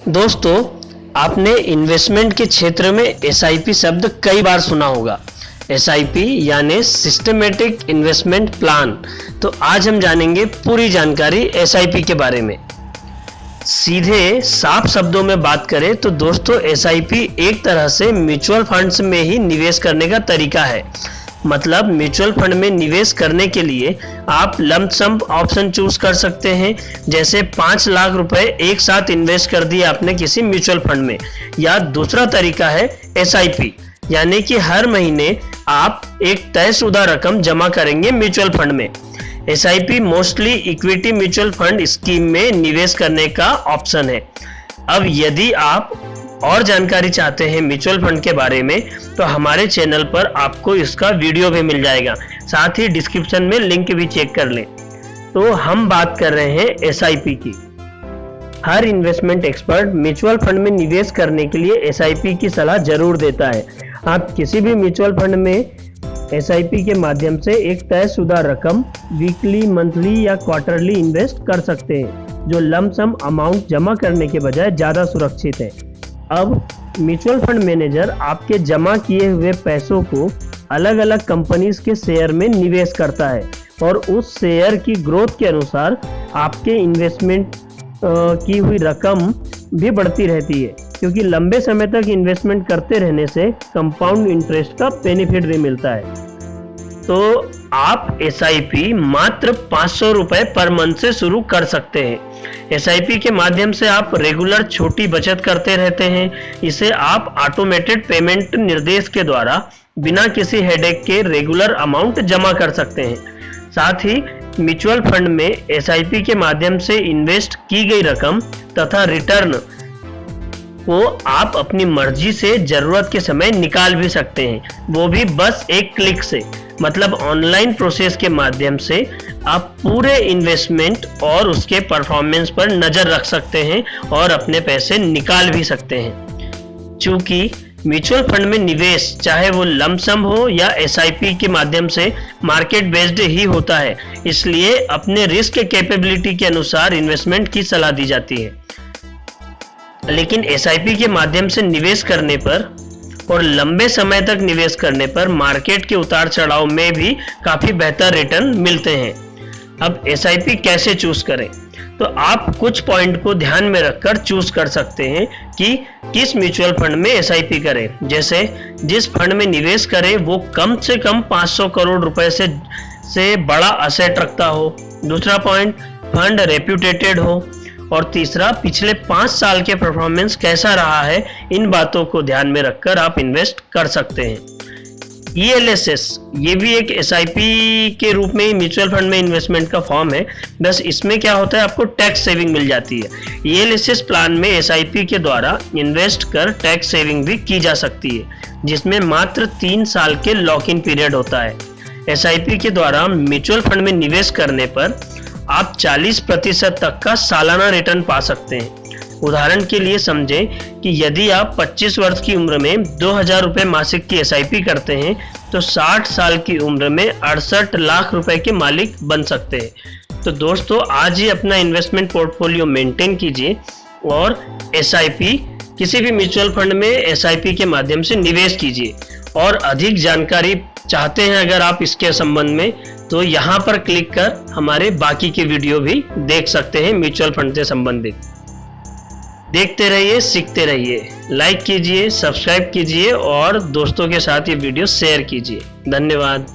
दोस्तों, आपने इन्वेस्टमेंट के क्षेत्र में एसआईपी शब्द कई बार सुना होगा। एसआईपी यानी सिस्टमेटिक इन्वेस्टमेंट प्लान। तो आज हम जानेंगे पूरी जानकारी एसआईपी के बारे में। सीधे साफ शब्दों में बात करें तो दोस्तों, एसआईपी एक तरह से म्यूचुअल फंड्स में ही निवेश करने का तरीका है। मतलब म्यूचुअल फंड में निवेश करने के लिए आप लंप सम ऑप्शन चूज कर सकते हैं। जैसे 5 लाख रुपए एक साथ इन्वेस्ट कर दिए आपने किसी म्यूचुअल फंड में। या दूसरा तरीका है एसआईपी, यानी कि हर महीने आप एक तयशुदा रकम जमा करेंगे म्यूचुअल फंड में। SIP mostly equity mutual fund scheme में निवेश करने का ऑप्शन है। अब यदि आप और जानकारी चाहते हैं म्यूचुअल फंड के बारे में तो हमारे चैनल पर आपको इसका वीडियो भी मिल जाएगा, साथ ही डिस्क्रिप्शन में लिंक भी चेक कर लें। तो हम बात कर रहे हैं एसआईपी की। हर इन्वेस्टमेंट एक्सपर्ट म्यूचुअल फंड में निवेश करने के लिए एसआईपी की सलाह जरूर देता है। आप किसी भी म्यूचुअल फंड में एसआईपी के माध्यम से एक तयशुदा रकम वीकली, मंथली या क्वार्टरली इन्वेस्ट कर सकते हैं, जो लंप सम अमाउंट जमा करने के बजाय ज़्यादा सुरक्षित है। अब म्यूचुअल फंड मैनेजर आपके जमा किए हुए पैसों को अलग अलग कंपनीज के शेयर में निवेश करता है और उस शेयर की ग्रोथ के अनुसार आपके इन्वेस्टमेंट की हुई रकम भी बढ़ती रहती है, क्योंकि लंबे समय तक इन्वेस्टमेंट करते रहने से कंपाउंड इंटरेस्ट का बेनिफिट भी मिलता है। तो आप एसआईपी मात्र 500 रुपए पर मंथ से शुरू कर सकते हैं। एसआईपी के माध्यम से आप रेगुलर छोटी बचत करते रहते हैं। इसे आप ऑटोमेटेड पेमेंट निर्देश के द्वारा बिना किसी हेडेक के रेगुलर अमाउंट जमा कर सकते हैं। साथ ही म्यूचुअल फंड में एसआईपी के माध्यम से इन्वेस्ट की गई रकम तथा रिटर्न को आप अपनी मर्जी से जरूरत के समय निकाल भी सकते हैं, वो भी बस एक क्लिक से। मतलब ऑनलाइन प्रोसेस के माध्यम से आप पूरे इन्वेस्टमेंट और उसके परफॉर्मेंस पर नजर रख सकते हैं और अपने पैसे निकाल भी सकते हैं। चूंकि म्यूचुअल फंड में निवेश चाहे वो लंप सम हो या एसआईपी के माध्यम से मार्केट बेस्ड ही होता है, इसलिए अपने रिस्क कैपेबिलिटी के अनुसार इन्वेस्टमेंट की सलाह दी जाती है। लेकिन एसआईपी के माध्यम से निवेश करने पर और लंबे समय तक निवेश करने पर मार्केट के उतार चढ़ाव में भी काफी बेहतर रिटर्न मिलते हैं। अब एसआईपी कैसे चूज करें? तो आप कुछ पॉइंट को ध्यान में रखकर चूज कर सकते हैं कि किस म्यूचुअल फंड में एसआईपी करें। जैसे जिस फंड में निवेश करें वो कम से कम 500 करोड़ रुपए से बड़ा असेट रखता हो। दूसरा पॉइंट, फंड रेप्यूटेटेड हो। और तीसरा, पिछले 5 साल के परफॉर्मेंस कैसा रहा है। इन बातों को ध्यान में रखकर आप इन्वेस्ट कर सकते हैं। ईएलएसएस ये भी एक एसआईपी के रूप में ही म्यूचुअल फंड में इन्वेस्टमेंट का फॉर्म है। बस इसमें क्या होता है, आपको टैक्स सेविंग मिल जाती है। ईएलएसएस प्लान में एसआईपी के द्वारा इन्वेस्ट कर टैक्स सेविंग भी की जा सकती है, जिसमें मात्र 3 साल के लॉक इन पीरियड होता है। एसआईपी के द्वारा म्यूचुअल फंड में निवेश करने पर आप 40% तक का सालाना रिटर्न पा सकते हैं। उदाहरण के लिए समझें कि यदि आप 25 वर्ष की उम्र में 2000 रुपए मासिक की एसआईपी करते हैं तो 60 साल की उम्र में 68 लाख रुपए के मालिक बन सकते हैं। तो दोस्तों, आज ही अपना इन्वेस्टमेंट पोर्टफोलियो मेंटेन कीजिए और एसआईपी किसी भी म्यूचुअल फंड में एसआईपी के माध्यम से निवेश कीजिए। और अधिक जानकारी चाहते हैं अगर आप इसके संबंध में, तो यहाँ पर क्लिक कर हमारे बाकी के वीडियो भी देख सकते हैं म्यूचुअल फंड से संबंधित। देखते रहिए, सीखते रहिए। लाइक कीजिए, सब्सक्राइब कीजिए और दोस्तों के साथ ये वीडियो शेयर कीजिए। धन्यवाद।